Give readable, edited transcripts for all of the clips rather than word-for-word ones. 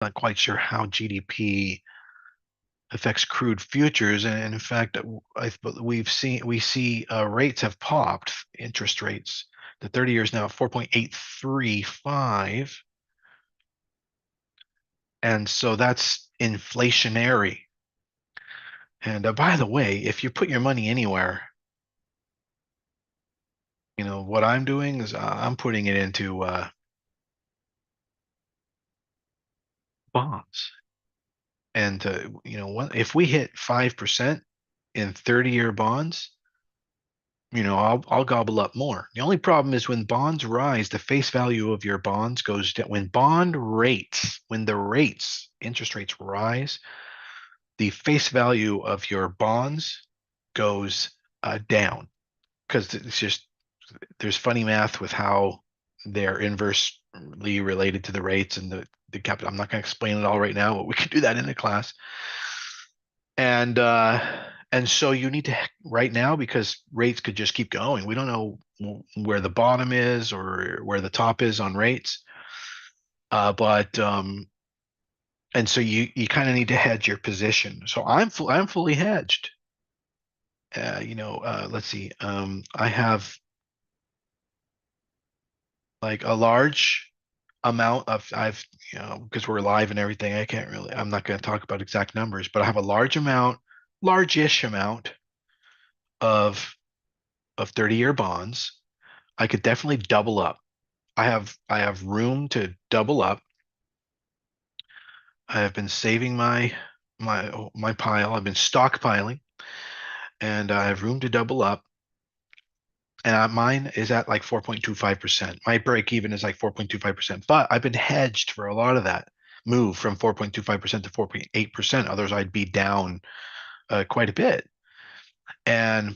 Not quite sure how GDP affects crude futures, and in fact, we see rates have popped, interest rates. The 30 years now 4.835, and so that's inflationary. And by the way, if you put your money anywhere, what I'm doing is I'm putting it into bonds. And if we hit 5% in 30-year bonds, I'll gobble up more. The only problem is when bonds rise, the face value of your bonds goes down. When the rates, interest rates rise, the face value of your bonds goes down because there's funny math with how they're inversely related to the rates and the capital. I'm not going to explain it all right now, but we could do that in the class. And so you need to right now, because rates could just keep going. We don't know where the bottom is or where the top is on rates. But and so you kind of need to hedge your position. So I'm fully hedged. Let's see. I have like a large amount of I've because we're live and everything. I'm not going to talk about exact numbers, but I have a large-ish amount of 30-year bonds. I could definitely double up. I have room to double up. I have been saving my pile. I've been stockpiling, and I have room to double up. And mine is at like 4.25%. My break even is like 4.25%. But I've been hedged for a lot of that move from 4.25% to 4.8%. Others I'd be down quite a bit. And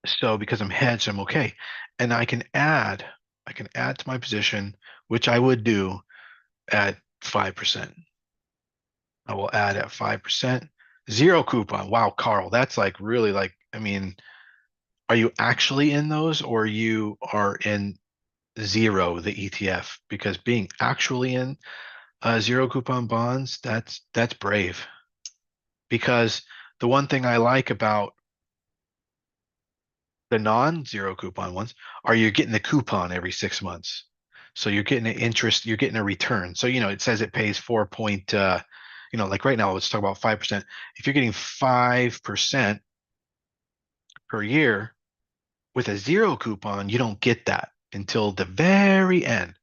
so because I'm hedged, I'm okay. And I can add to my position, which I would do at 5%. I will add at 5%. Zero coupon. Wow, Carl, that's like really like, I mean, are you actually in those or you are in zero, the ETF? Because being actually in zero coupon bonds, that's brave. Because the one thing I like about the non-zero coupon ones are you're getting the coupon every 6 months. So you're getting an interest, you're getting a return. So, it says it pays like right now, let's talk about 5%. If you're getting 5% per year with a zero coupon, you don't get that until the very end.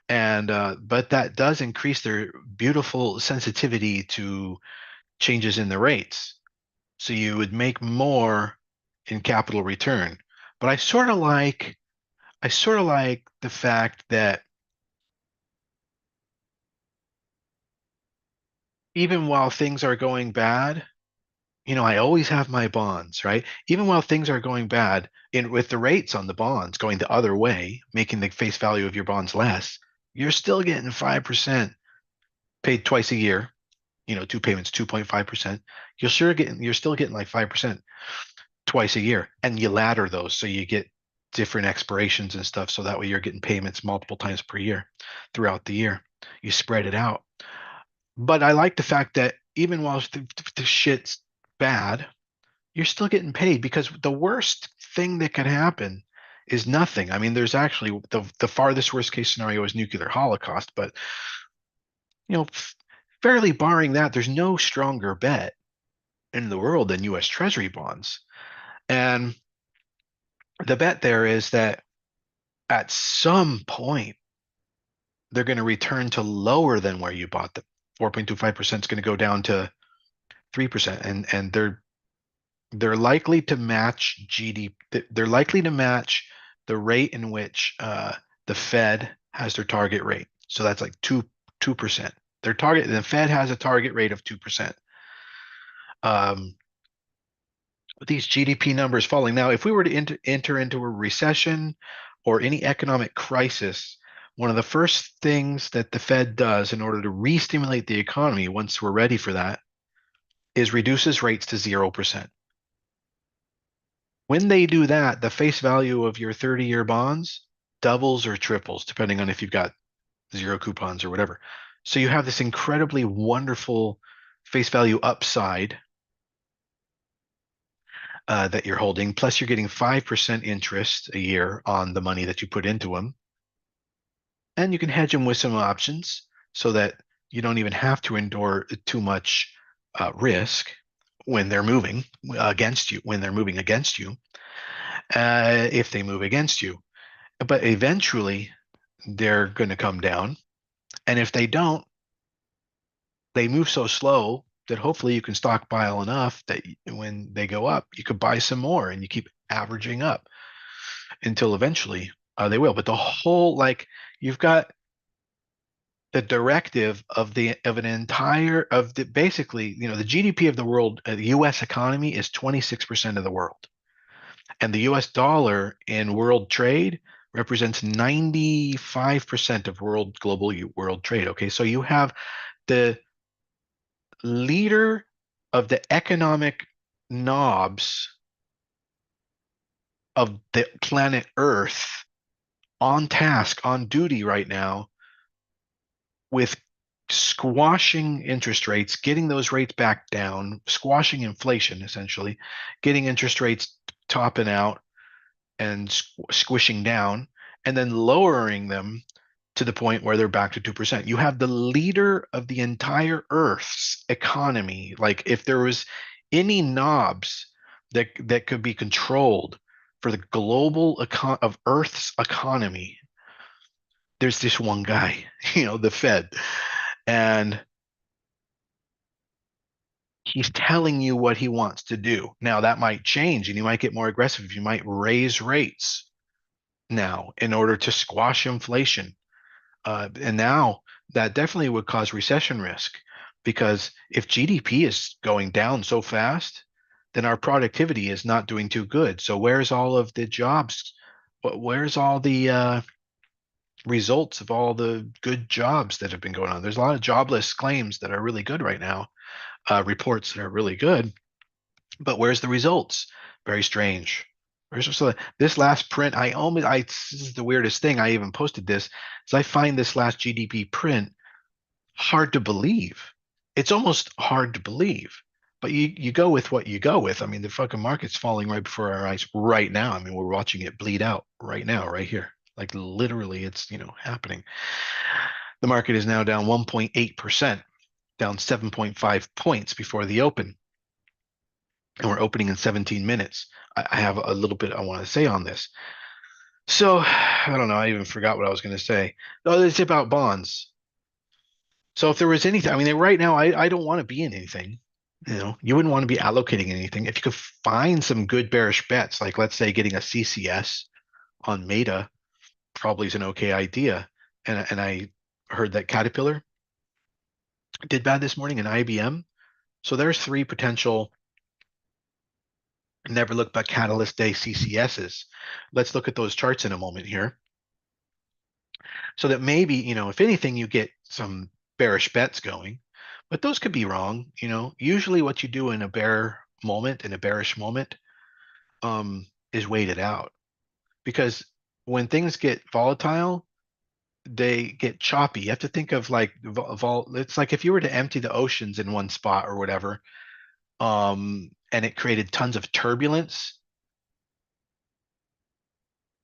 And but that does increase their beautiful sensitivity to changes in the rates. So you would make more in capital return. But I sort of like the fact that even while things are going bad, I always have my bonds, right? Even while things are going bad, in with the rates on the bonds going the other way, making the face value of your bonds less, you're still getting 5% paid twice a year, two payments, 2.5%. You're still getting like 5% twice a year. And you ladder those so you get different expirations and stuff. So that way you're getting payments multiple times per year throughout the year. You spread it out. But I like the fact that even while the shit's bad, you're still getting paid because the worst thing that could happen is nothing. I mean, there's actually the farthest worst case scenario is nuclear holocaust, but you know, fairly barring that, there's no stronger bet in the world than U.S. Treasury bonds. And the bet there is that at some point they're going to return to lower than where you bought them. 4.25% is going to go down to 3%, and they're likely to match GDP. They're likely to match the rate in which the Fed has their target rate. So that's like 2%. The Fed has a target rate of 2%. With these GDP numbers falling. Now, if we were to enter into a recession or any economic crisis, one of the first things that the Fed does in order to re-stimulate the economy once we're ready for that is reduces rates to 0%. When they do that, the face value of your 30-year bonds doubles or triples, depending on if you've got zero coupons or whatever. So you have this incredibly wonderful face value upside that you're holding, plus you're getting 5% interest a year on the money that you put into them. And you can hedge them with some options so that you don't even have to endure too much risk when they're moving against you, when they're moving against you, if they move against you. But eventually, they're going to come down. And if they don't, they move so slow that hopefully you can stockpile enough that when they go up, you could buy some more and you keep averaging up until eventually they will. But the whole, like, you've got the directive of an entire of the basically, the GDP of the world, the US economy is 26% of the world. And the US dollar in world trade represents 95% of world trade. Okay, so you have the leader of the economic knobs of the planet Earth on task, on duty right now with squashing interest rates, getting those rates back down, squashing inflation, essentially, getting interest rates topping out and squishing down, and then lowering them to the point where they're back to 2%. You have the leader of the entire Earth's economy. Like, if there was any knobs that could be controlled for the global of Earth's economy, there's this one guy, the Fed. And he's telling you what he wants to do. Now, that might change and you might get more aggressive. You might raise rates now in order to squash inflation. And now that definitely would cause recession risk, because if GDP is going down so fast, then our productivity is not doing too good. So where's all of the jobs? Where's all the results of all the good jobs that have been going on? There's a lot of jobless claims that are really good right now, reports that are really good, but where's the results? Very strange. So this last print, this is the weirdest thing. I even posted this, is I find this last GDP print hard to believe. It's almost hard to believe, but you go with what you go with. I mean, the fucking market's falling right before our eyes right now. I mean, we're watching it bleed out right now, right here. Like, literally, it's, happening. The market is now down 1.8%, down 7.5 points before the open, and we're opening in 17 minutes. I have a little bit I want to say on this. So I don't know. I even forgot what I was going to say. Oh, it's about bonds. So if there was anything, I mean, right now, I don't want to be in anything. You wouldn't want to be allocating anything. If you could find some good bearish bets, like, let's say, getting a CCS on Meta probably is an okay idea. And I heard that Caterpillar did bad this morning, and IBM. So there's three potential never look back catalyst day CCSs. Let's look at those charts in a moment here. So that maybe, if anything, you get some bearish bets going, but those could be wrong. Usually what you do in a bearish moment, is wait it out, because when things get volatile, they get choppy. You have to think of, like, it's like if you were to empty the oceans in one spot or whatever, and it created tons of turbulence,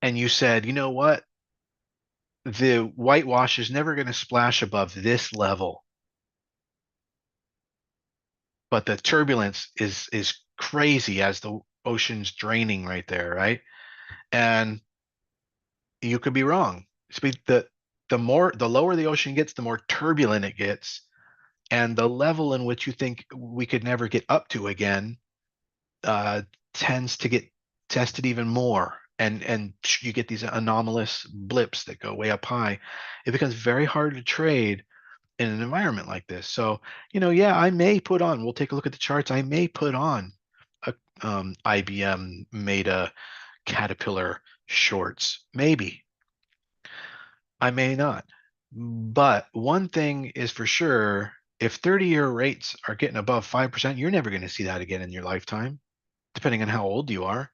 and you said, you know what, the whitewash is never going to splash above this level, but the turbulence is crazy as the ocean's draining right there, right? And you could be wrong. The lower the ocean gets, the more turbulent it gets, and the level in which you think we could never get up to again uh, tends to get tested even more. And you get these anomalous blips that go way up high. It becomes very hard to trade in an environment like this. So, yeah, I may put on, we'll take a look at the charts. I may put on a IBM, Meta, Caterpillar shorts. Maybe. I may not. But one thing is for sure, if 30-year rates are getting above 5%, you're never going to see that again in your lifetime, depending on how old you are.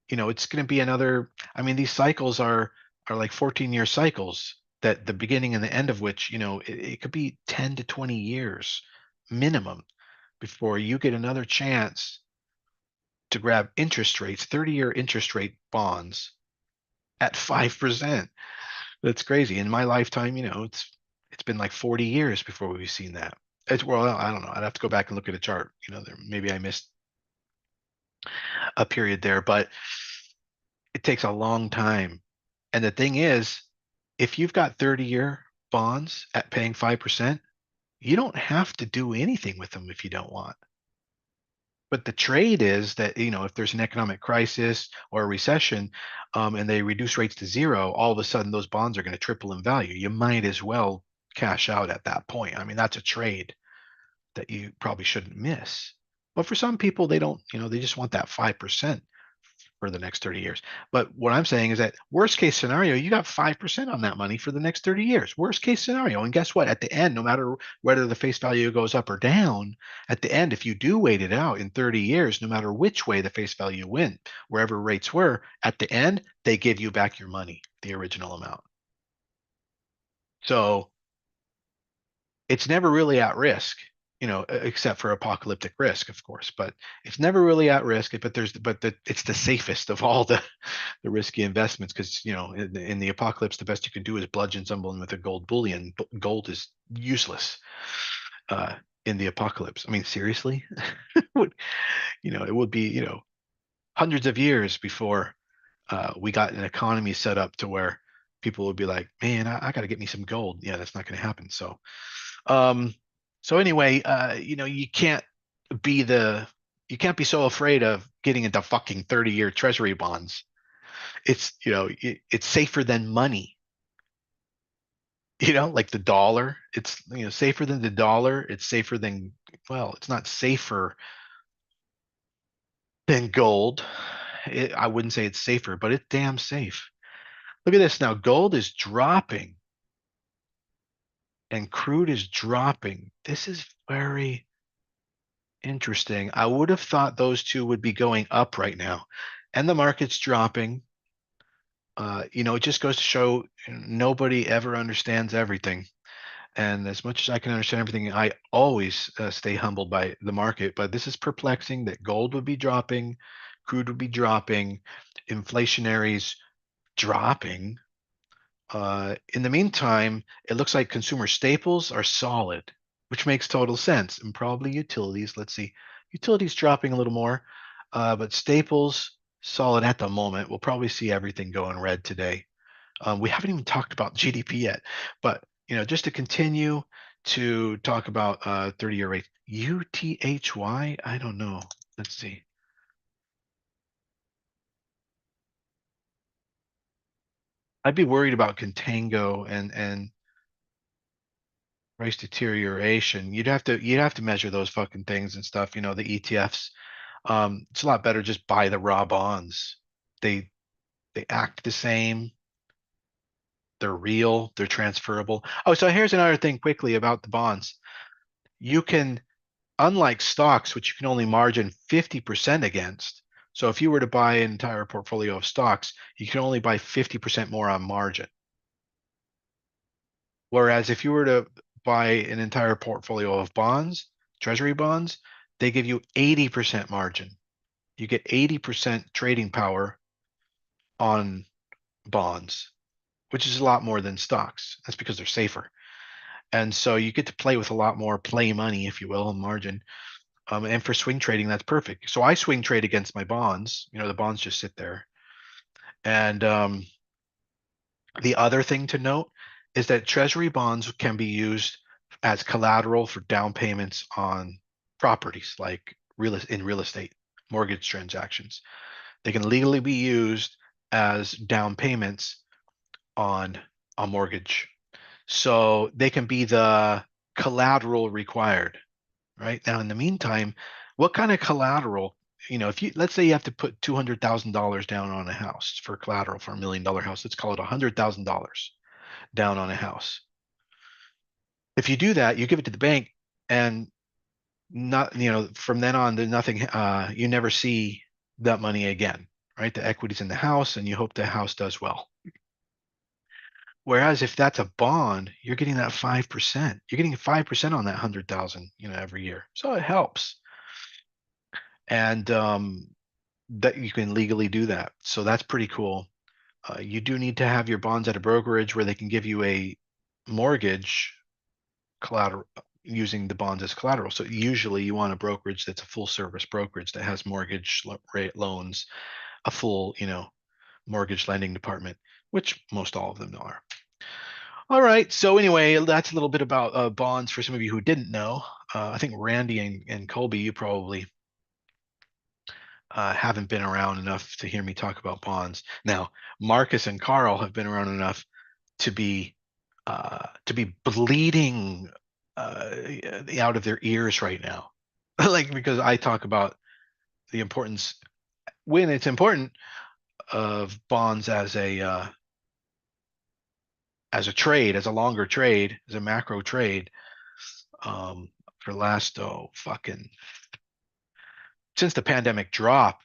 It's going to be another, I mean, these cycles are like 14-year cycles. that the beginning and the end of which, it could be 10 to 20 years minimum before you get another chance to grab interest rates, 30-year interest rate bonds at 5%. That's crazy. In my lifetime, it's been like 40 years before we've seen that. Well, I don't know. I'd have to go back and look at a chart. Maybe I missed a period there, but it takes a long time. And the thing is, if you've got 30-year bonds at paying 5%, you don't have to do anything with them if you don't want. But the trade is that, if there's an economic crisis or a recession, and they reduce rates to zero, all of a sudden those bonds are going to triple in value. You might as well cash out at that point. I mean, that's a trade that you probably shouldn't miss. But for some people, they don't, they just want that 5% for the next 30 years. But what I'm saying is that worst case scenario, you got 5% on that money for the next 30 years. Worst case scenario. And guess what? At the end, no matter whether the face value goes up or down, at the end, if you do wait it out in 30 years, no matter which way the face value went, wherever rates were, at the end, they give you back your money, the original amount. So it's never really at risk, except for apocalyptic risk, of course. But it's never really at risk. It's the safest of all the risky investments because in the apocalypse, the best you can do is bludgeon someone with a gold bullion. Gold is useless uh, in the apocalypse. I mean, seriously, it would be hundreds of years before we got an economy set up to where people would be like, man, I got to get me some gold. Yeah, that's not going to happen. Um, so anyway, be the you can't be so afraid of getting into fucking 30-year treasury bonds. It's safer than money. Like the dollar. It's safer than the dollar. It's safer than well, it's not safer than gold. I wouldn't say it's safer, but it's damn safe. Look at this now. Gold is dropping and crude is dropping. This is very interesting. I would have thought those two would be going up right now, and the market's dropping. It just goes to show nobody ever understands everything. And as much as I can understand everything, I always stay humbled by the market. But this is perplexing that gold would be dropping, crude would be dropping, inflationaries dropping. In the meantime, it looks like consumer staples are solid, which makes total sense, and probably utilities. Let's see, utilities dropping a little more, but staples solid at the moment. We'll probably see everything go in red today. We haven't even talked about GDP yet, but just to continue to talk about 30-year rates, UTHY. I don't know. Let's see. I'd be worried about contango and price deterioration. You'd have to measure those fucking things and stuff. The ETFs. It's a lot better just buy the raw bonds. They they act the same. They're real. They're transferable. Oh, so here's another thing quickly about the bonds. You can, unlike stocks, which you can only margin 50% against. So if you were to buy an entire portfolio of stocks, you can only buy 50% more on margin. Whereas if you were to buy an entire portfolio of bonds, treasury bonds, they give you 80% margin. You get 80% trading power on bonds, which is a lot more than stocks. That's because they're safer. And so you get to play with a lot more play money, if you will, on margin. And for swing trading, that's perfect. So I swing trade against my bonds. The bonds just sit there. And the other thing to note is that treasury bonds can be used as collateral for down payments on properties like real estate, mortgage transactions. They can legally be used as down payments on a mortgage. So they can be the collateral required, right? Now, in the meantime, what kind of collateral, if you, let's say you have to put $200,000 down on a house for collateral for $1 million house, let's call it $100,000 down on a house. If you do that, you give it to the bank and not, from then on, there's nothing, you never see that money again, right? The equity's in the house and you hope the house does well. Whereas if that's a bond, you're getting that 5%. You're getting 5% on that 100,000, every year. So it helps. And that you can legally do that. So that's pretty cool. You do need to have your bonds at a brokerage where they can give you a mortgage collateral using the bonds as collateral. So usually you want a brokerage that's a full service brokerage that has mortgage rate loans, a full, mortgage lending department, which most all of them are. All right. So anyway, that's a little bit about bonds for some of you who didn't know. I think Randy and Colby, you probably haven't been around enough to hear me talk about bonds. Now, Marcus and Carl have been around enough to be bleeding out of their ears right now, like because I talk about the importance when it's important of bonds as a trade, as a longer trade, as a macro trade. For the last fucking since the pandemic drop,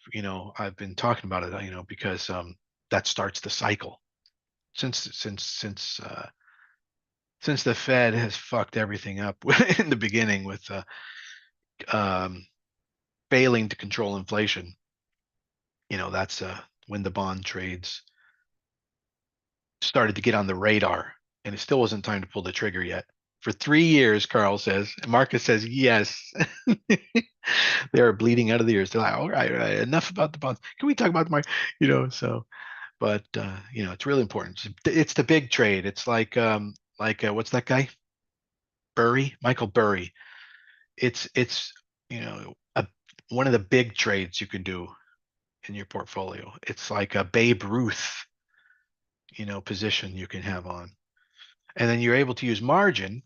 I've been talking about it, because that starts the cycle. Since the Fed has fucked everything up in the beginning with um, failing to control inflation, that's when the bond trades started to get on the radar, and it still wasn't time to pull the trigger yet. For 3 years, Carl says, and Marcus says, yes. They are bleeding out of the ears. They're like, all right, all right, enough about the bonds. Can we talk about the market? So, but it's really important. It's the big trade. It's like what's that guy? Michael Burry. It's one of the big trades you can do in your portfolio. It's like a Babe Ruth, position you can have on. And then you're able to use margin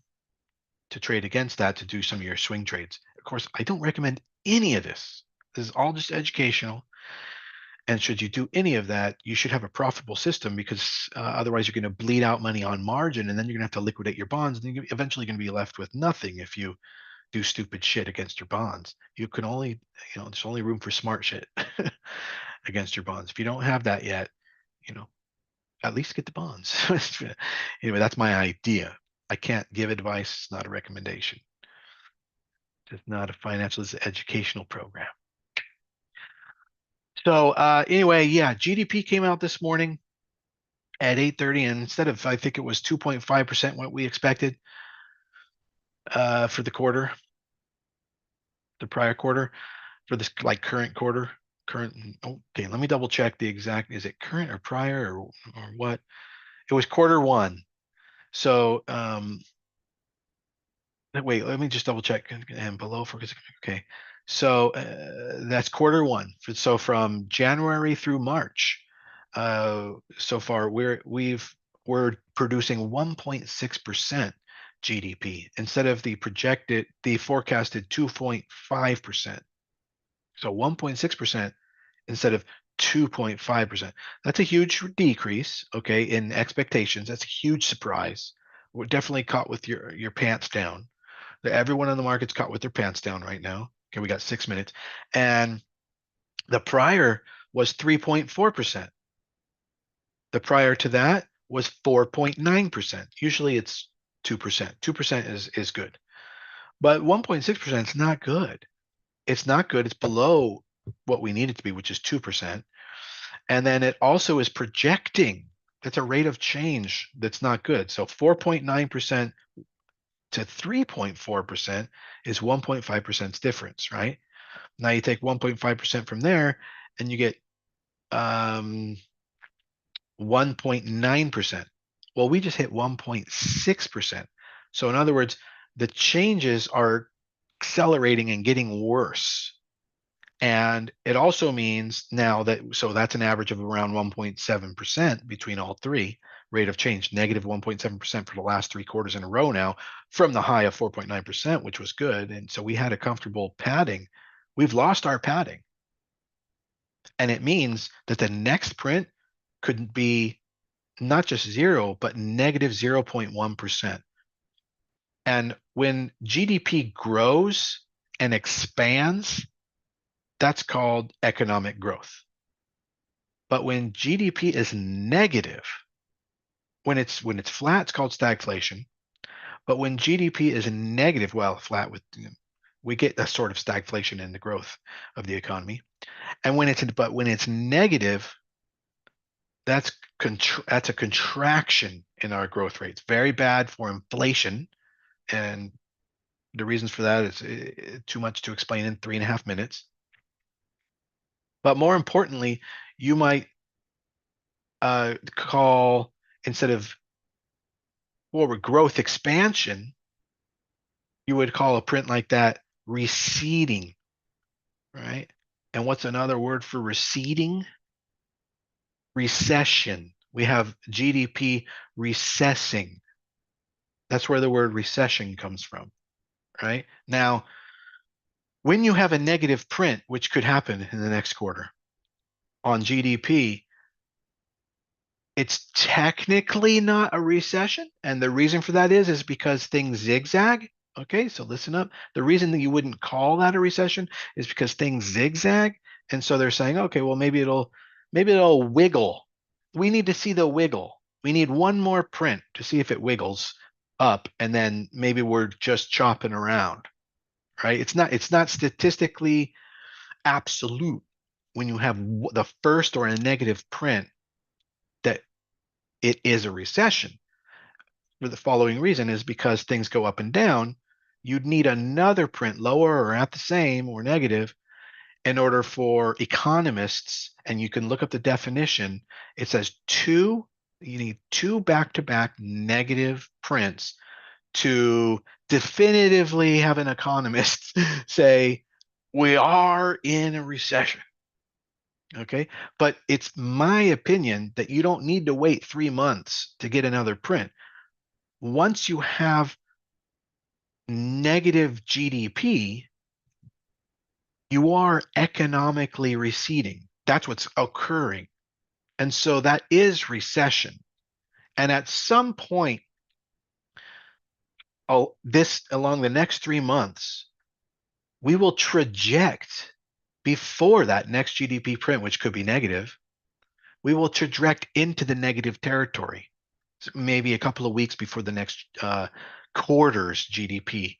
to trade against that to do some of your swing trades. Of course, I don't recommend any of this. This is all just educational. And should you do any of that, you should have a profitable system because otherwise you're going to bleed out money on margin and then you're going to have to liquidate your bonds. And you're eventually going to be left with nothing if you do stupid shit against your bonds. You can only, there's only room for smart shit against your bonds. If you don't have that yet, you know, at least get the bonds. Anyway, that's my idea. I can't give advice. It's not a recommendation. It's not a financial, it's an educational program. So anyway, yeah, GDP came out this morning at 8:30, and instead of I think it was 2.5% what we expected for the quarter, the prior quarter, for this like current quarter, current. Okay, let me double check the exact. Is it current or prior or what? It was quarter one. So wait, let me just double check and below focus. Okay, so that's quarter one. So from January through March, so far we're producing 1.6% GDP instead of the forecasted 2.5%. So 1.6% instead of 2.5%. That's a huge decrease, okay, in expectations. That's a huge surprise. We're definitely caught with your pants down. Everyone in the market's caught with their pants down right now. Okay, we got 6 minutes. And the prior was 3.4%. The prior to that was 4.9%. Usually it's 2%. 2% is good. But 1.6% is not good. It's not good. It's below what we need it to be, which is 2%. And then it also is projecting. That's a rate of change that's not good. So 4.9% to 3.4% is 1.5% difference, right? Now you take 1.5% from there and you get 1.9%. Well, we just hit 1.6%. So in other words, the changes are accelerating and getting worse. And it also means now so that's an average of around 1.7% between all three rate of change, negative 1.7% for the last 3 quarters in a row now from the high of 4.9%, which was good. And so we had a comfortable padding. We've lost our padding. And it means that the next print could be not just zero, but negative 0.1%. And when GDP grows and expands, that's called economic growth. But when GDP is negative, when it's flat, it's called stagflation. But when GDP is negative, well, flat with we get a sort of stagflation in the growth of the economy. And when it's negative, that's that's a contraction in our growth rates. Very bad for inflation. And the reasons for that is too much to explain in 3.5 minutes. But more importantly, you might call, instead of forward growth expansion, you would call a print like that receding, right? And what's another word for receding? Recession. We have GDP recessing. That's where the word recession comes from, right? Now, when you have a negative print, which could happen in the next quarter on GDP, it's technically not a recession. And the reason for that is because things zigzag. Okay, so listen up. The reason that you wouldn't call that a recession is because things zigzag. And so they're saying, okay, well, maybe it'll wiggle. We need to see the wiggle. We need one more print to see if it wiggles up, and then maybe we're just chopping around, right? It's not statistically absolute when you have the first or a negative print that it is a recession. For the following reason is because things go up and down, you'd need another print lower or at the same or negative in order for economists, and you can look up the definition. It says you need two back-to-back negative prints to definitively have an economist say, we are in a recession. Okay. But it's my opinion that you don't need to wait 3 months to get another print. Once you have negative GDP, you are economically receding. That's what's occurring. And so that is recession. And at some point, this along the next 3 months, we will traject before that next GDP print, which could be negative, we will traject into the negative territory, maybe a couple of weeks before the next quarter's GDP.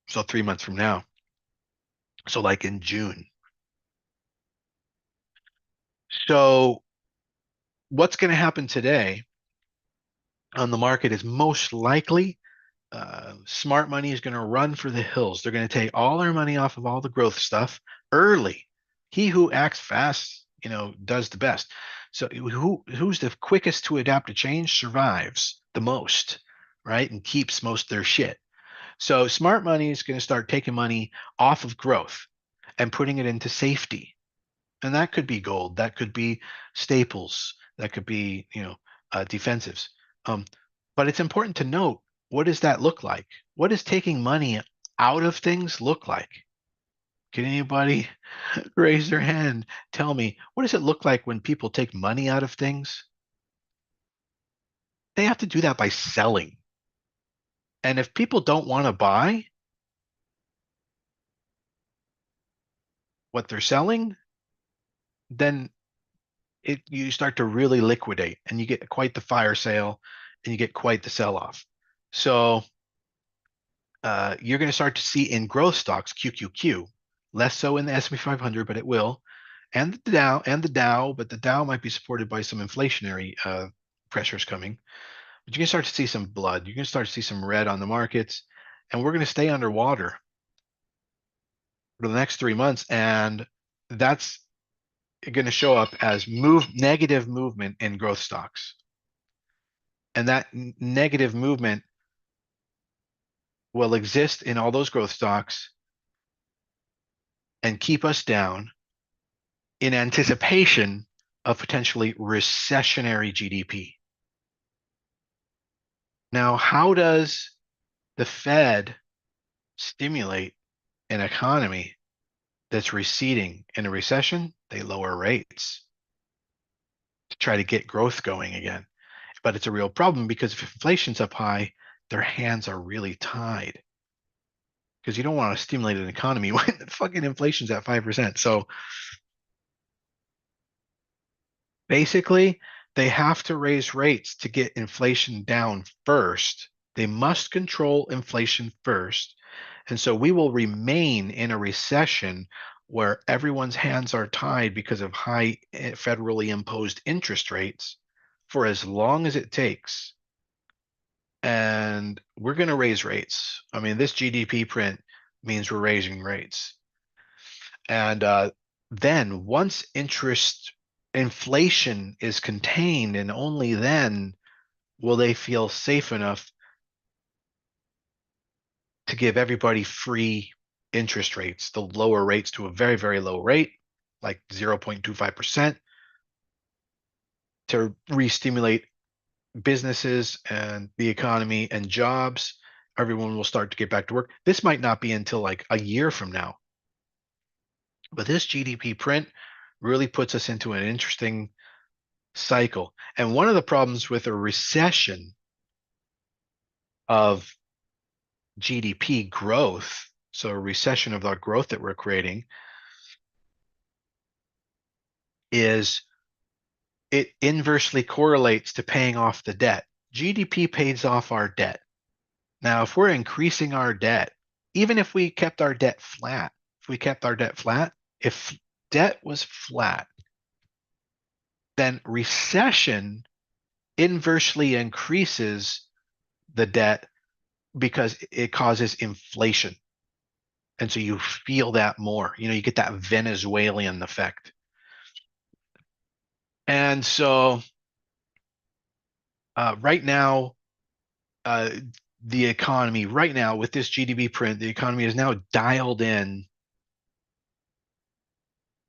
So 3 months from now. So like in June. So what's going to happen today on the market is most likely smart money is going to run for the hills. They're going to take all their money off of all the growth stuff early. He who acts fast, does the best. So who's the quickest to adapt to change survives the most, right? And keeps most of their shit. So smart money is going to start taking money off of growth and putting it into safety. And that could be gold, that could be staples, that could be, defensives. But it's important to note, what does that look like? What does taking money out of things look like? Can anybody raise their hand? Tell me, what does it look like when people take money out of things? They have to do that by selling. And if people don't want to buy what they're selling, then you start to really liquidate, and you get quite the fire sale, and you get quite the sell-off. So you're going to start to see in growth stocks, QQQ, less so in the S&P 500, but it will, and the Dow, but the Dow might be supported by some inflationary pressures coming. But you can start to see some blood. You can start to see some red on the markets, and we're going to stay underwater for the next 3 months, and that's going to show up as negative movement in growth stocks. And that negative movement will exist in all those growth stocks and keep us down in anticipation of potentially recessionary GDP. Now, how does the Fed stimulate an economy that's receding in a recession? They lower rates to try to get growth going again. But it's a real problem, because if inflation's up high, their hands are really tied. Because you don't want to stimulate an economy when the fucking inflation's at 5%. So basically, They have to raise rates to get inflation down first. They must control inflation first. And so we will remain in a recession where everyone's hands are tied because of high federally imposed interest rates for as long as it takes. And we're going to raise rates. I mean, this GDP print means we're raising rates. And then once interest inflation is contained, and only then will they feel safe enough to give everybody free interest rates, the lower rates to a very, very low rate, like 0.25%, to re-stimulate businesses and the economy and jobs. Everyone will start to get back to work. This might not be until like a year from now. But this GDP print really puts us into an interesting cycle. And one of the problems with a recession of GDP growth, so a recession of our growth that we're creating, is it inversely correlates to paying off the debt. GDP pays off our debt. Now, if we're increasing our debt, even if we kept our debt flat, if debt was flat, then recession inversely increases the debt because it causes inflation. And so you feel that more. You get that Venezuelan effect. And so right now, uh, the economy, right now with this GDP print, the economy is now dialed in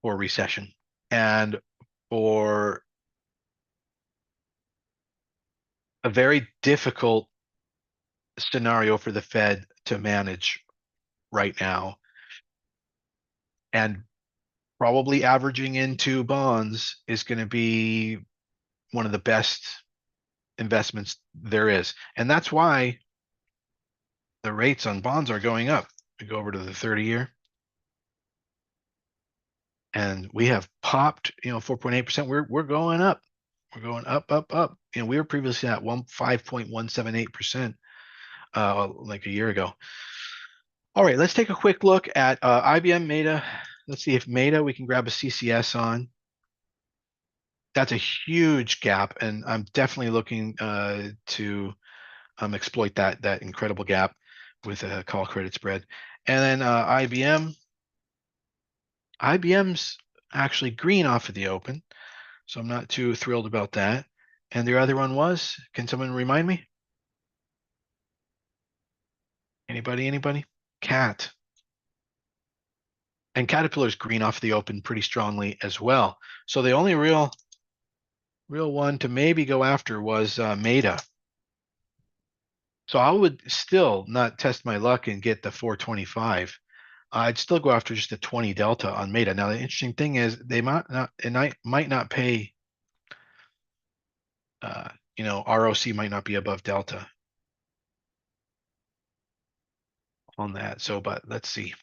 for recession and for a very difficult scenario for the Fed to manage right now. And probably averaging into bonds is going to be one of the best investments there is. And that's why the rates on bonds are going up. We go over to the 30-year. And we have popped, 4.8%. We're going up. We're going up, up, up. We were previously at 5.178% like a year ago. All right, let's take a quick look at IBM Meta. Let's see if Meta we can grab a CCS on. That's a huge gap, and I'm definitely looking to exploit that incredible gap with a call credit spread. And then IBM's actually green off of the open, so I'm not too thrilled about that. And the other one was, can someone remind me? Anybody? Cat. And Caterpillar's green off the open pretty strongly as well. So the only real one to maybe go after was Meta. So I would still not test my luck and get the 425. I'd still go after just a 20 delta on Meta. Now the interesting thing is they might not pay. ROC might not be above delta on that. So, but let's see.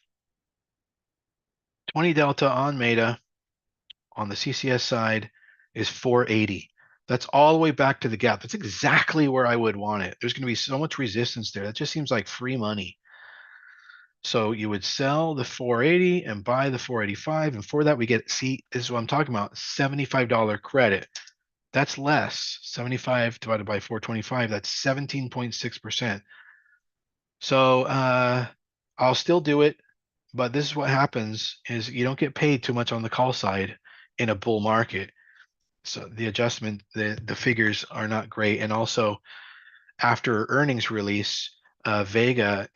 20 delta on Meta on the CCS side is 480. That's all the way back to the gap. That's exactly where I would want it. There's going to be so much resistance there. That just seems like free money. So you would sell the 480 and buy the 485. And for that, we get, see, this is what I'm talking about, $75 credit. That's less. 75 divided by 425, that's 17.6%. So I'll still do it, but this is what happens is you don't get paid too much on the call side in a bull market. So the adjustment, the figures are not great. And also after earnings release, Vega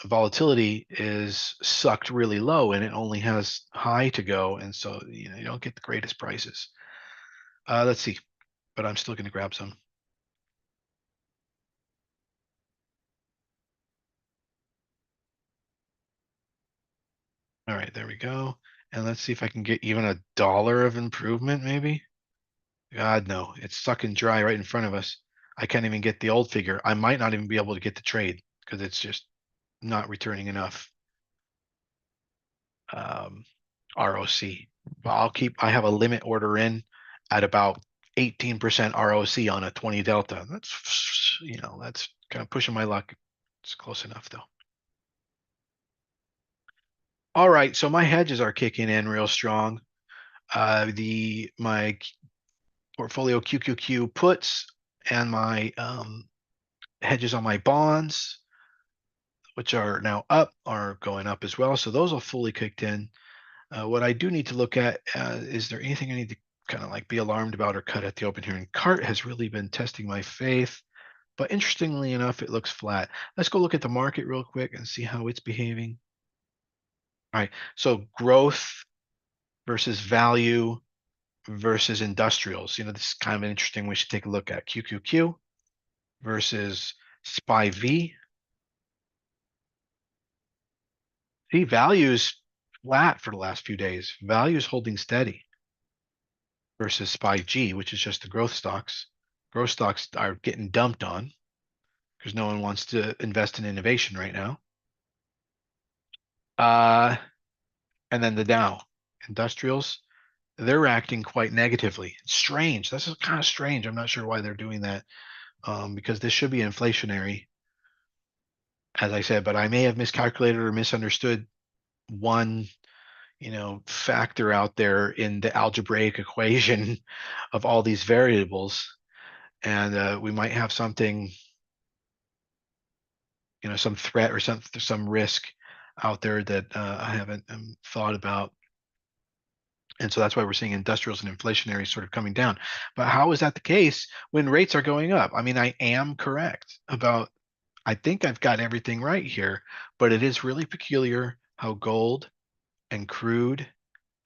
volatility is sucked really low and it only has high to go. And so, you don't get the greatest prices. Let's see, but I'm still going to grab some. All right, there we go. And let's see if I can get even $1 of improvement, maybe. God, no, it's sucking dry right in front of us. I can't even get the old figure. I might not even be able to get the trade because it's just not returning enough ROC. But I have a limit order in at about 18% ROC on a 20 delta. That's, that's kind of pushing my luck. It's close enough though. All right, so my hedges are kicking in real strong. My portfolio QQQ puts and my hedges on my bonds, which are now up, are going up as well. So those are fully kicked in. What I do need to look at, is there anything I need to kind of like be alarmed about or cut at the open here? And CART has really been testing my faith, but interestingly enough, it looks flat. Let's go look at the market real quick and see how it's behaving. All right, so growth versus value versus industrials. This is kind of interesting. We should take a look at QQQ versus SPY-V. See, value's flat for the last few days. Value's holding steady versus SPY-G, which is just the growth stocks. Growth stocks are getting dumped on because no one wants to invest in innovation right now. And then the Dow industrials, they're acting quite negatively. It's strange. This is kind of strange. I'm not sure why they're doing that, because this should be inflationary, as I said, but I may have miscalculated or misunderstood one, factor out there in the algebraic equation of all these variables. And we might have something, some threat or some risk out there that I haven't thought about. And so that's why we're seeing industrials and inflationary sort of coming down. But how is that the case when rates are going up? I mean, I am correct about, I think I've got everything right here, but it is really peculiar how gold and crude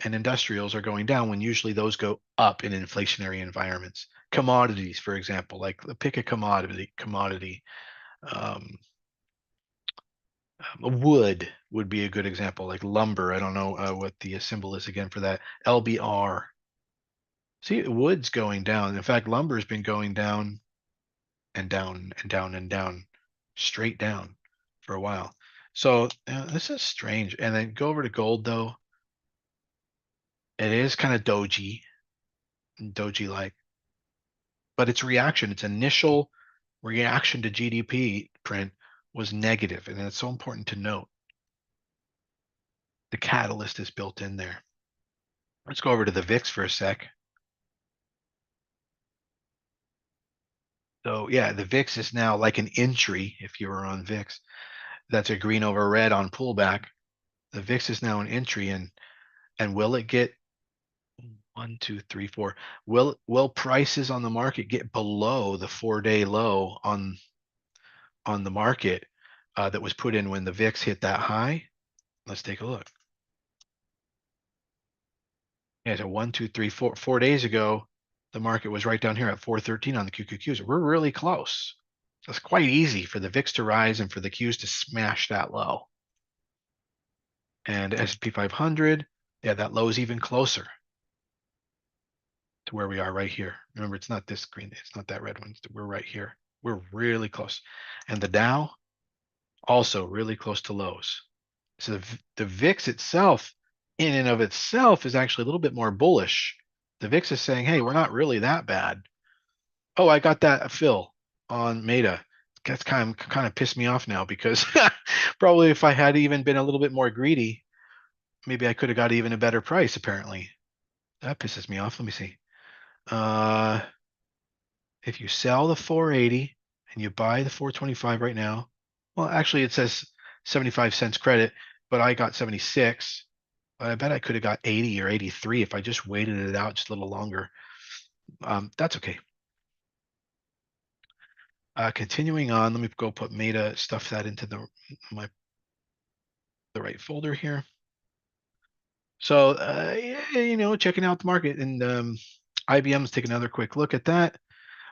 and industrials are going down when usually those go up in inflationary environments. Commodities, for example, like pick a commodity. Um, wood would be a good example, like lumber. I don't know what the symbol is again for that. LBR. See, wood's going down. In fact, lumber's been going down and down and down and down, straight down for a while. So this is strange. And then go over to gold, though. It is kind of doji-like, but its initial reaction to GDP print was negative, and it's so important to note. The catalyst is built in there. Let's go over to the VIX for a sec. So yeah, the VIX is now like an entry if you were on VIX. That's a green over red on pullback. The VIX is now an entry, and will it get 1, 2, 3, 4? Will prices on the market get below the 4-day low on the market that was put in when the VIX hit that high? Let's take a look. Yeah, so 1, 2, 3, 4. 4 days ago, the market was right down here at 413 on the QQQs. We're really close. So it's quite easy for the VIX to rise and for the Qs to smash that low. And S&P 500, yeah, that low is even closer to where we are right here. Remember, it's not this green. It's not that red one. We're right here. We're really close. And the Dow, also really close to lows. So the VIX itself, in and of itself, is actually a little bit more bullish. The VIX is saying, hey, we're not really that bad. Oh, I got that fill on Meta. That's kind of pissed me off now because probably if I had even been a little bit more greedy, maybe I could have got even a better price, apparently. That pisses me off. Let me see. If you sell the 480 and you buy the 425 right now, well, actually it says 75 cents credit, but I got 76. But I bet I could have got 80 or 83 if I just waited it out just a little longer. That's okay. Continuing on, let me go put Meta, stuff that into the right folder here. So, checking out the market, and IBM's taking another quick look at that.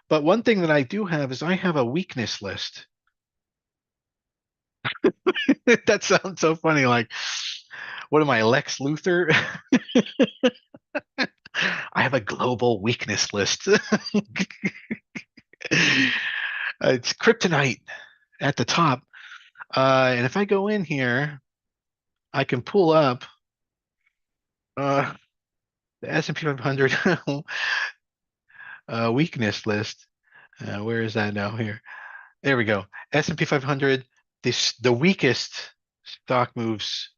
But one thing that I do have is I have a weakness list. That sounds so funny. Like, what am I, Lex Luthor? I have a global weakness list. It's kryptonite at the top. And if I go in here, I can pull up the S&P 500. Weakness list. Where is that now? Here. There we go. S&P 500, the weakest stock moves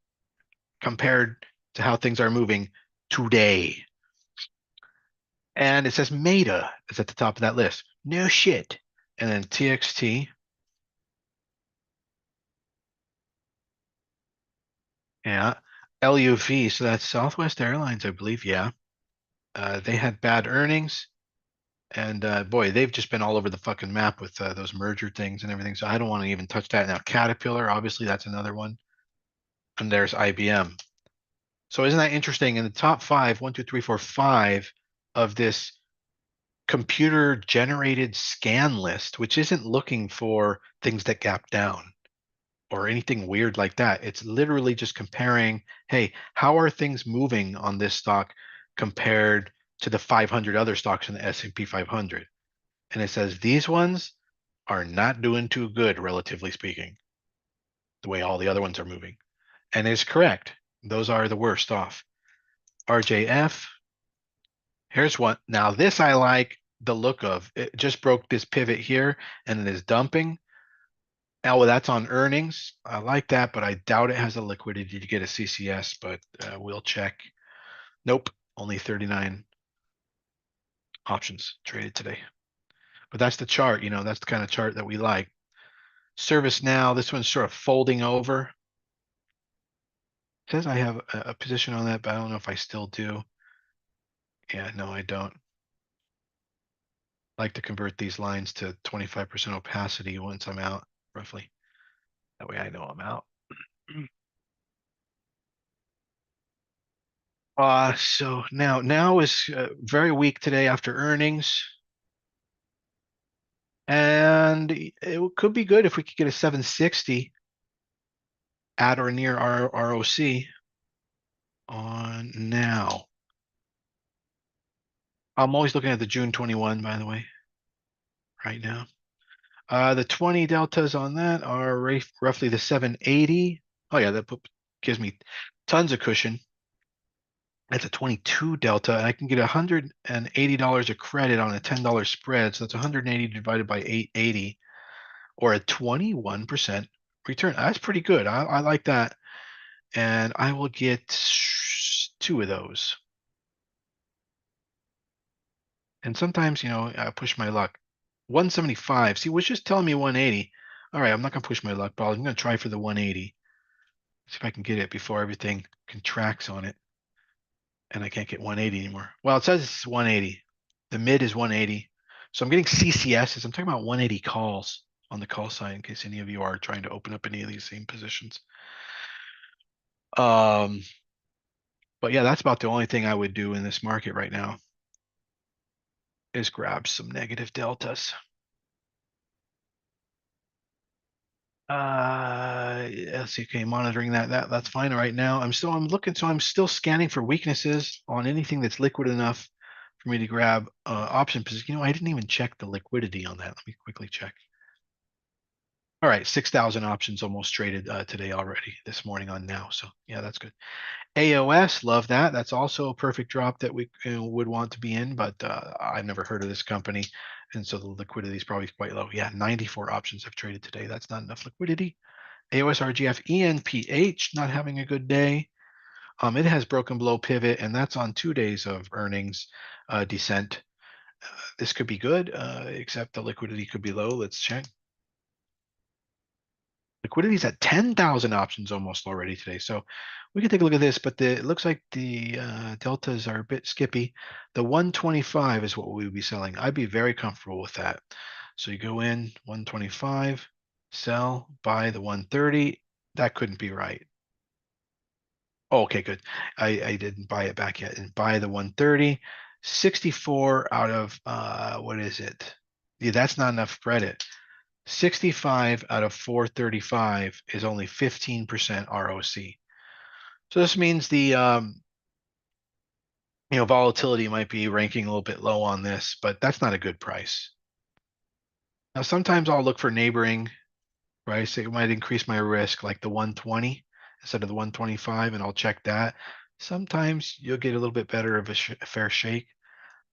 compared to how things are moving today. And it says Meta is at the top of that list. No shit. And then TXT. Yeah. LUV. So that's Southwest Airlines, I believe. Yeah. They had bad earnings. And boy, they've just been all over the fucking map with those merger things and everything. So I don't want to even touch that now. Caterpillar, obviously, that's another one. And there's IBM. So isn't that interesting? In the top five, one, two, three, four, five of this computer generated scan list, which isn't looking for things that gap down or anything weird like that. It's literally just comparing, hey, how are things moving on this stock compared to the 500 other stocks in the S&P 500? And it says these ones are not doing too good, relatively speaking, the way all the other ones are moving. And it's correct. Those are the worst off. RJF, here's one. Now, this I like the look of. It just broke this pivot here and it is dumping. Now, well, that's on earnings. I like that, but I doubt it has the liquidity to get a CCS, but we'll check. Nope, only 39 options traded today. But that's the chart, that's the kind of chart that we like. ServiceNow, this one's sort of folding over. It says I have a position on that, but I don't know if I still do. Yeah, no, I don't. Like to convert these lines to 25% opacity once I'm out, roughly. That way I know I'm out. So now is very weak today after earnings. And it could be good if we could get a 760 at or near our ROC on now. I'm always looking at the June 21, by the way, right now. The 20 deltas on that are roughly the 780. Oh yeah, that gives me tons of cushion. That's a 22 delta, and I can get $180 of credit on a $10 spread. So that's 180 divided by 880, or a 21% return. That's pretty good. I like that. And I will get two of those. And sometimes, I push my luck. 175. See, it was just telling me 180. All right, I'm not gonna push my luck, but I'm gonna try for the 180. See if I can get it before everything contracts on it. And I can't get 180 anymore. Well, it says it's 180. The mid is 180. So I'm getting CCSs. I'm talking about 180 calls on the call side in case any of you are trying to open up any of these same positions. Um, but yeah, that's about the only thing I would do in this market right now is grab some negative deltas. Let's see. Okay, monitoring that's fine right now. I'm looking, so I'm still scanning for weaknesses on anything that's liquid enough for me to grab option position. I didn't even check the liquidity on that. Let me quickly check. All right, 6,000 options almost traded today already this morning on now. So yeah, that's good. AOS, love that. That's also a perfect drop that we would want to be in, but I've never heard of this company. And so the liquidity is probably quite low. Yeah, 94 options have traded today. That's not enough liquidity. AOS, RGF, ENPH not having a good day. It has broken below pivot, and that's on 2 days of earnings descent. This could be good, except the liquidity could be low. Let's check. Liquidity is at 10,000 options almost already today. So we can take a look at this, but it looks like the deltas are a bit skippy. The 125 is what we would be selling. I'd be very comfortable with that. So you go in 125, sell, buy the 130. That couldn't be right. Oh, okay, good. I didn't buy it back yet. And buy the 130. 64 out of what is it? Yeah, that's not enough credit. 65 out of 435 is only 15% ROC. So this means the volatility might be ranking a little bit low on this, but that's not a good price. Now sometimes I'll look for neighboring price. It might increase my risk, like the 120 instead of the 125, and I'll check that. Sometimes you'll get a little bit better of a fair shake.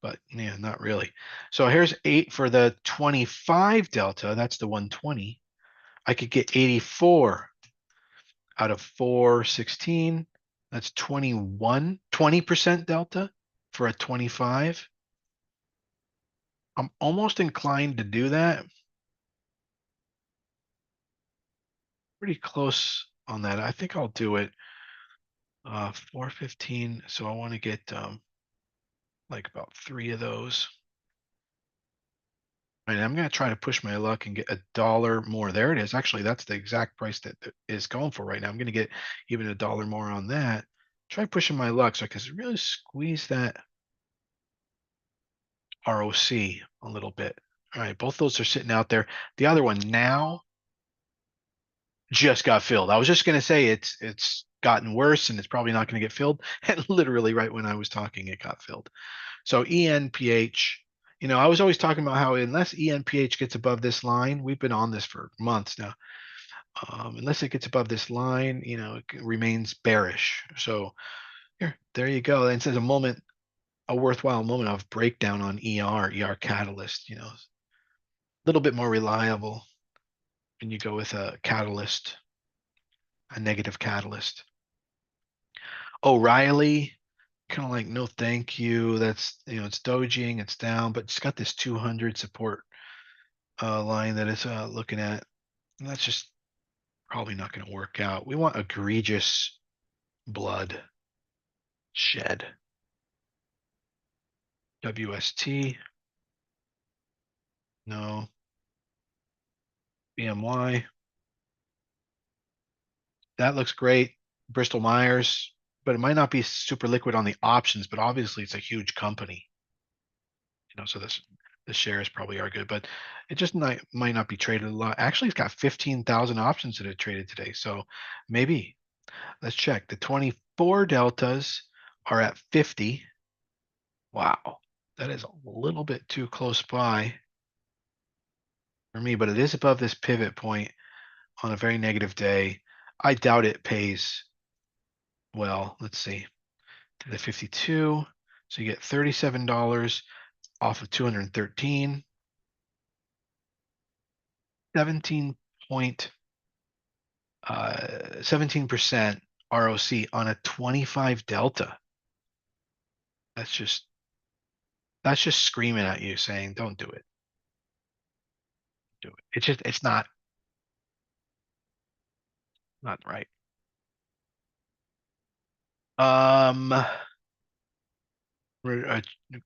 but yeah, not really. So here's 8 for the 25 delta. That's the 120. I could get 84 out of 416. That's 21, 20% delta for a 25. I'm almost inclined to do that. Pretty close on that. I think I'll do it. 415. So I want to get like about 3 of those. And I'm going to try to push my luck and get $1 more. There it is. Actually, that's the exact price that is going for right now. I'm going to get even $1 more on that. Try pushing my luck so I can really squeeze that ROC a little bit. All right, both those are sitting out there. The other one now just got filled. I was just going to say it's gotten worse and it's probably not going to get filled. And literally right when I was talking, it got filled. So ENPH, I was always talking about how unless ENPH gets above this line, we've been on this for months now. Unless it gets above this line, it remains bearish. So there you go. And says a worthwhile moment of breakdown on ER catalyst, a little bit more reliable when you go with a catalyst, a negative catalyst. O'Reilly, kind of like, no, thank you. That's, it's dojing, it's down, but it's got this 200 support line that it's looking at. And that's just probably not going to work out. We want egregious blood shed. WST, no. BMY, that looks great. Bristol Myers, but it might not be super liquid on the options, but obviously it's a huge company. So the shares probably are good, but it just might not be traded a lot. Actually, it's got 15,000 options that it traded today. So maybe let's check. The 24 deltas are at 50. Wow, that is a little bit too close by for me, but it is above this pivot point on a very negative day. I doubt it pays well. Let's see. To the 52. So you get $37 off of 213. 17% ROC on a 25 delta. That's just screaming at you saying, don't do it. Do it. It's not right.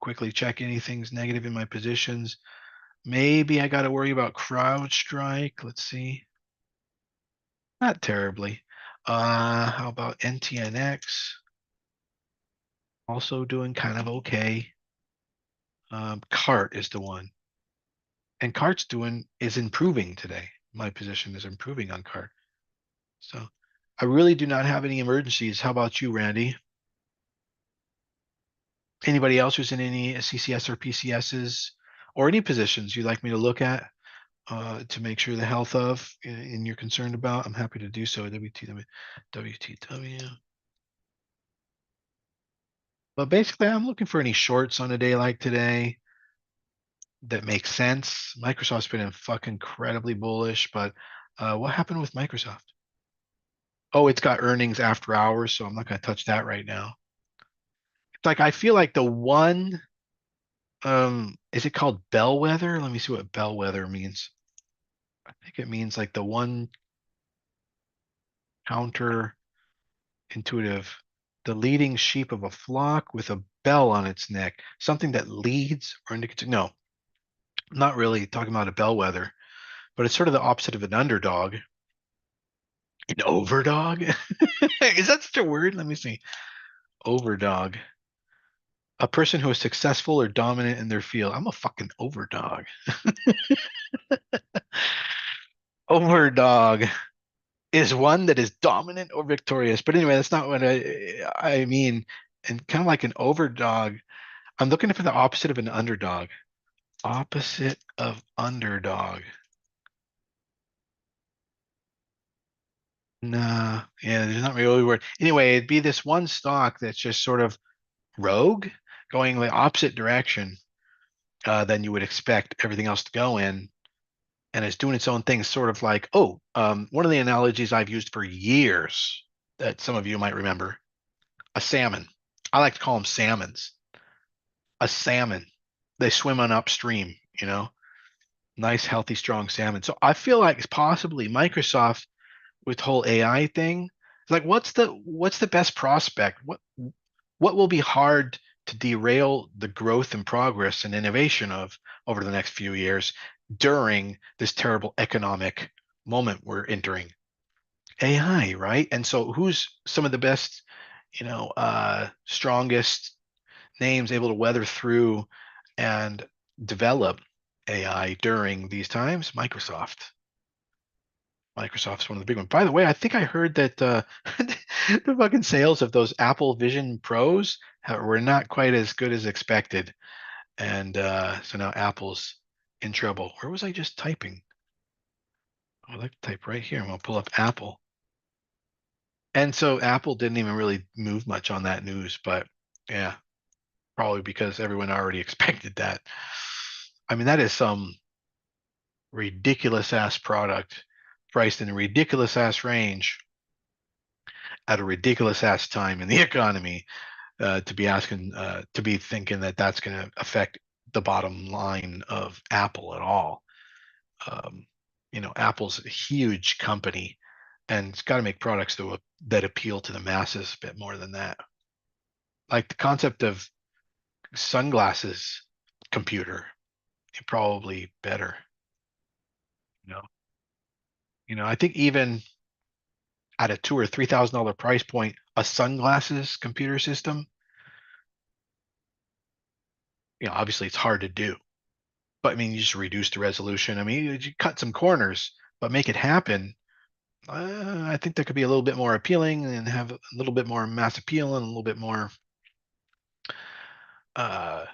Quickly check anything's negative in my positions. Maybe I got to worry about CrowdStrike. Let's see. Not terribly. How about NTNX? Also doing kind of okay. CART is the one. And CART's is improving today. My position is improving on CART. So I really do not have any emergencies. How about you, Randy? Anybody else who's in any CCS or PCSs or any positions you'd like me to look at to make sure the health of and you're concerned about? I'm happy to do so. WTW. But basically, I'm looking for any shorts on a day like today that make sense. Microsoft's been fucking incredibly bullish, but what happened with Microsoft? Oh, it's got earnings after hours, so I'm not going to touch that right now. It's like I feel like the one, is it called bellwether? Let me see what bellwether means. I think it means like the one counter intuitive, the leading sheep of a flock with a bell on its neck, something that leads or indicates. No, not really talking about a bellwether, but it's sort of the opposite of an underdog. An overdog? Is that such a word? Let me see. Overdog. A person who is successful or dominant in their field. I'm a fucking overdog. Overdog is one that is dominant or victorious. But anyway, that's not what I mean. And kind of like an overdog, I'm looking for the opposite of an underdog. Opposite of underdog. Nah, yeah, there's not really a word. Anyway, it'd be this one stock that's just sort of rogue, going the opposite direction than you would expect everything else to go in, and it's doing its own thing, sort of like, one of the analogies I've used for years that some of you might remember, a salmon. I like to call them salmons. A salmon. They swim on upstream, nice, healthy, strong salmon. So I feel like it's possibly Microsoft with the whole AI thing. It's like, what's the best prospect? What will be hard to derail the growth and progress and innovation of over the next few years during this terrible economic moment we're entering? AI, right? And so who's some of the best, strongest names able to weather through and develop AI during these times? Microsoft. Microsoft's one of the big ones. By the way, I think I heard that the fucking sales of those Apple Vision Pros were not quite as good as expected. And so now Apple's in trouble. Where was I just typing? I'd like to type right here. I'm going to pull up Apple. And so Apple didn't even really move much on that news, but yeah, probably because everyone already expected that. I mean, that is some ridiculous ass product priced in a ridiculous ass range at a ridiculous ass time in the economy to be thinking that that's going to affect the bottom line of Apple at all. Um, Apple's a huge company, and it's got to make products that appeal to the masses a bit more than that. Like the concept of sunglasses computer, probably better. You know, I think even at a $2,000 or $3,000 price point, a sunglasses computer system, obviously it's hard to do. But I mean, you just reduce the resolution. I mean, you cut some corners, but make it happen. I think that could be a little bit more appealing and have a little bit more mass appeal and a little bit more uh,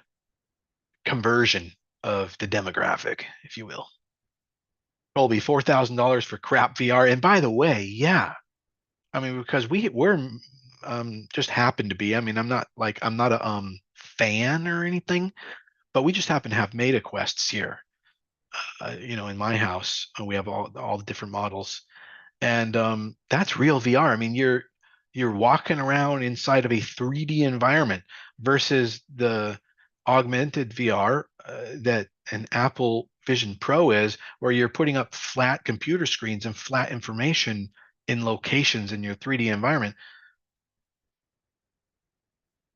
conversion of the demographic, if you will. Probably $4,000 for crap VR. And by the way, yeah, I mean, because we're just happen to be. I mean, I'm not a fan or anything, but we just happen to have Meta Quests here. In my house, we have all the different models, and that's real VR. I mean, you're walking around inside of a 3D environment versus the augmented VR that an Apple Vision Pro is, where you're putting up flat computer screens and flat information in locations in your 3D environment.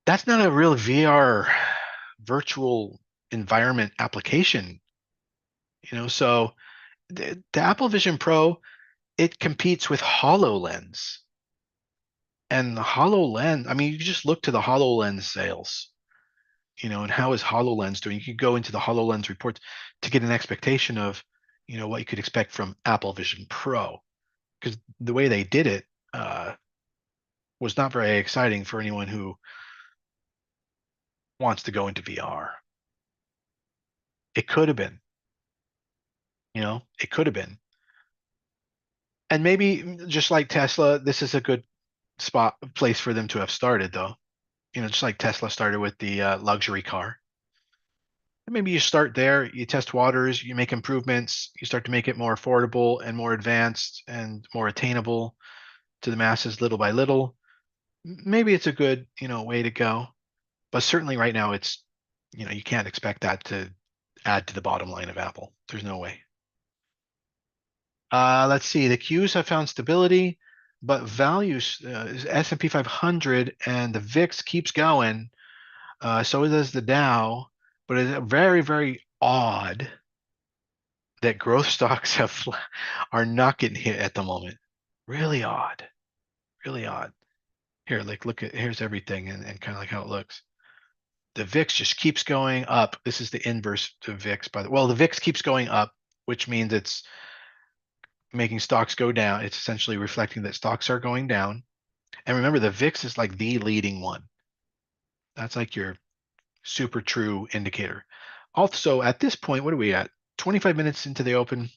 That's not a real VR virtual environment application, So the Apple Vision Pro, it competes with HoloLens. And the HoloLens, I mean, you just look to the HoloLens sales, and how is HoloLens doing? You could go into the HoloLens report to get an expectation of, what you could expect from Apple Vision Pro. Because the way they did it was not very exciting for anyone who wants to go into VR. It could have been, it could have been. And maybe just like Tesla, this is a good place for them to have started, though. Just like Tesla started with the luxury car. Maybe you start there, you test waters, you make improvements, you start to make it more affordable and more advanced and more attainable to the masses little by little. Maybe it's a good, way to go. But certainly right now you can't expect that to add to the bottom line of Apple. There's no way. Let's see. The Qs have found stability, but values S&P 500 and the VIX keeps going. So does the Dow, but it's very, very odd that growth stocks are not getting hit at the moment. Really odd. Really odd. Here, like here's everything and kind of like how it looks. The VIX just keeps going up. This is the inverse to VIX, by the well, the VIX keeps going up, which means it's making stocks go down. It's essentially reflecting that stocks are going down. And remember, the VIX is like the leading one. That's like your super true indicator. Also, at this point, what are we at? 25 minutes into the open.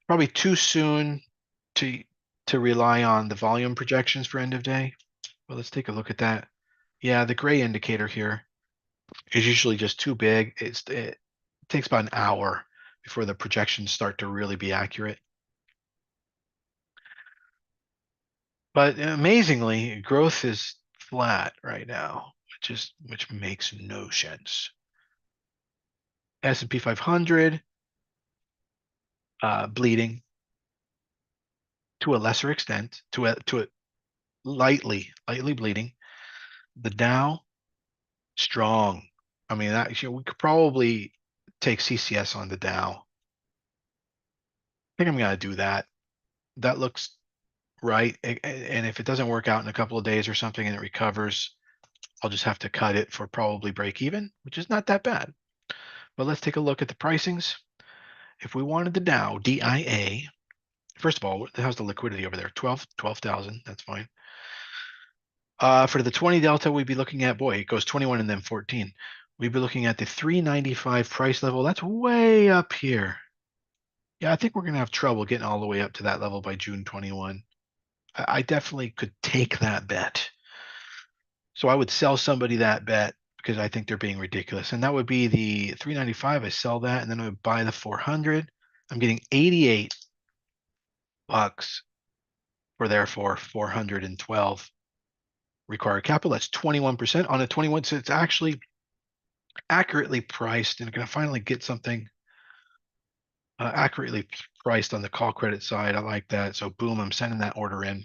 Probably too soon to rely on the volume projections for end of day. Well, let's take a look at that. Yeah, the gray indicator here is usually just too big. It takes about an hour before the projections start to really be accurate. But amazingly, growth is flat right now, which makes no sense. S&P 500 bleeding to a lesser extent, to a lightly bleeding. The Dow strong. I mean, that we could probably take CCS on the Dow. I think I'm gonna do that. That looks right. And if it doesn't work out in a couple of days or something and it recovers, I'll just have to cut it for probably break even, which is not that bad. But let's take a look at the pricings. If we wanted the Dow, DIA, first of all, how's the liquidity over there? 12,000. That's fine. For the 20 delta, we'd be looking at, boy, it goes 21 and then 14. We'd be looking at the 395 price level. That's way up here. Yeah, I think we're going to have trouble getting all the way up to that level by June 21. I definitely could take that bet. So I would sell somebody that bet because I think they're being ridiculous. And that would be the 395. I sell that and then I would buy the 400. I'm getting 88 bucks for therefore 412 required capital. That's 21% on a 21. So it's actually accurately priced and going to finally get something accurately priced on the call credit side. I like that. So boom, I'm sending that order in.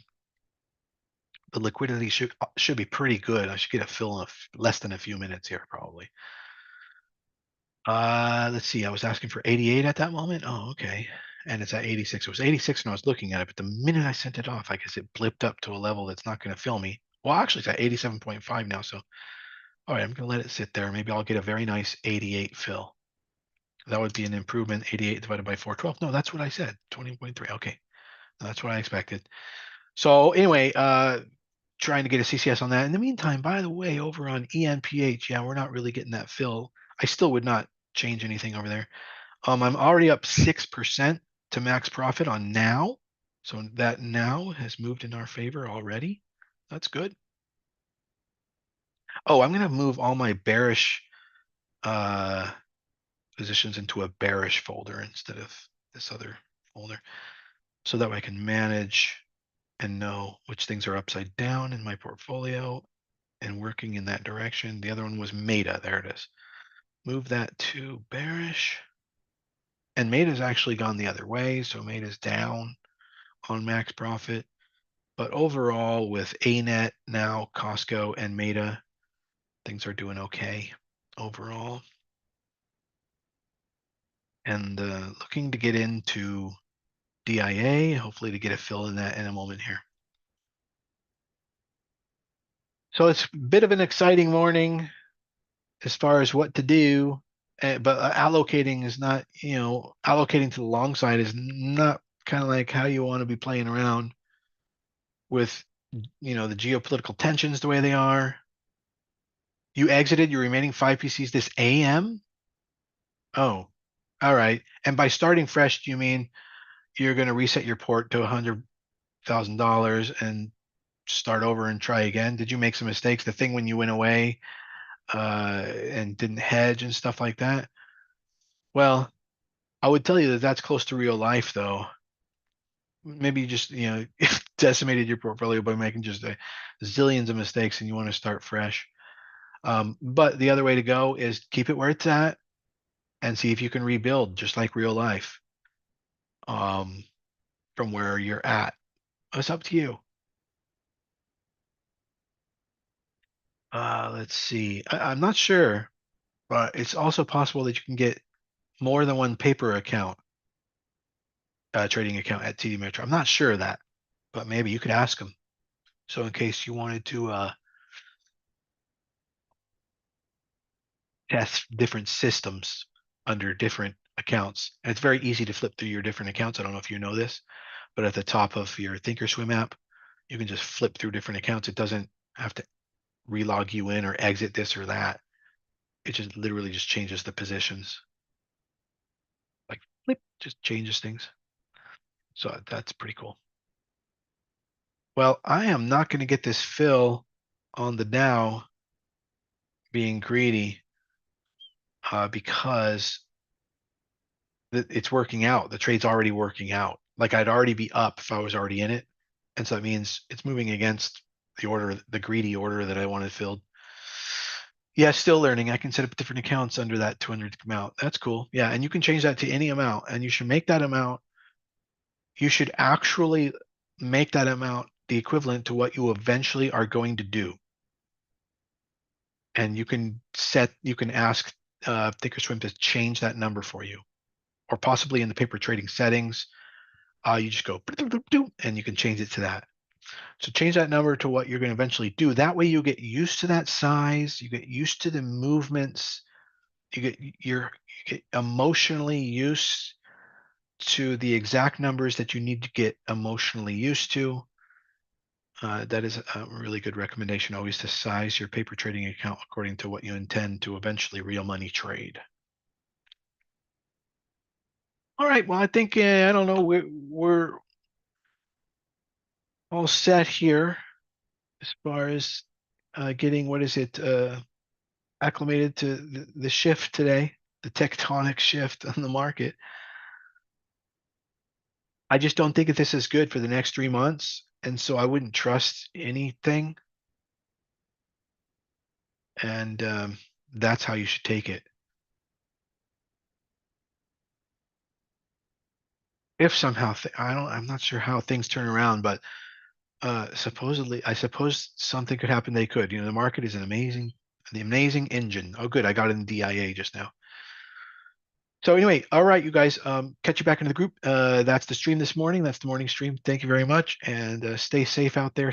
The liquidity should be pretty good. I should get a fill in less than a few minutes here, probably. Let's see. I was asking for 88 at that moment. Oh, okay. And it's at 86. It was 86 when I was looking at it, but the minute I sent it off, I guess it blipped up to a level that's not going to fill me. Well, actually, it's at 87.5 now. So, all right, I'm going to let it sit there. Maybe I'll get a very nice 88 fill. That would be an improvement. 88 divided by 412. No, that's what I said. 20.3. Okay. That's what I expected. So anyway, trying to get a CCS on that. In the meantime, by the way, over on ENPH, yeah, we're not really getting that fill. I still would not change anything over there. I'm already up 6% to max profit on now. So that now has moved in our favor already. That's good. Oh, I'm gonna move all my bearish uh, positions into a bearish folder instead of this other folder. So that way I can manage and know which things are upside down in my portfolio and working in that direction. The other one was Meta. There it is. Move that to bearish. And Meta's actually gone the other way. So Meta's down on max profit. But overall, with ANET now, Costco, and Meta, things are doing okay overall. And looking to get into DIA, hopefully to get a fill in that in a moment here. So it's a bit of an exciting morning as far as what to do, but allocating is not, allocating to the long side is not kind of like how you want to be playing around with, the geopolitical tensions the way they are. You exited your remaining 5 PCs this AM? Oh, all right. And by starting fresh, do you mean you're going to reset your port to $100,000 and start over and try again? Did you make some mistakes? The thing when you went away and didn't hedge and stuff like that? Well, I would tell you that that's close to real life, though. Maybe you just, decimated your portfolio by making just zillions of mistakes and you want to start fresh. But the other way to go is keep it where it's at and see if you can rebuild just like real life um, from where you're at. It's up to you. Let's see. I'm not sure, but it's also possible that you can get more than one paper account, trading account at TD Metro. I'm not sure of that, but maybe you could ask them. So in case you wanted to test different systems under different accounts, and it's very easy to flip through your different accounts. I don't know if you know this, but at the top of your Thinkorswim app, you can just flip through different accounts. It doesn't have to relog you in or exit this or that. It just literally just changes the positions. Like flip, just changes things. So that's pretty cool. Well, I am not going to get this fill on the Dow being greedy because it's working out. The trade's already working out. Like I'd already be up if I was already in it. And so that means it's moving against the order, the greedy order that I wanted filled. Yeah, still learning. I can set up different accounts under that 200 amount. That's cool. Yeah, and you can change that to any amount, and you should make that amount. You should actually make that amount the equivalent to what you eventually are going to do. And you can ask Thinkorswim to change that number for you, or possibly in the paper trading settings, you just go and you can change it to that. So change that number to what you're going to eventually do. That way you get used to that size, you get used to the movements, you get emotionally used to the exact numbers that you need to get emotionally used to. That is a really good recommendation, always to size your paper trading account according to what you intend to eventually real money trade. All right, well, I think, I don't know, we're all set here as far as getting, what is it, acclimated to the shift today, the tectonic shift on the market. I just don't think that this is good for the next 3 months. And so I wouldn't trust anything. And that's how you should take it. If somehow, I'm not sure how things turn around, but supposedly, I suppose something could happen. They could, the market is the amazing engine. Oh, good. I got in DIA just now. So anyway, all right, you guys, catch you back into the group. That's the stream this morning. That's the morning stream. Thank you very much, and stay safe out there.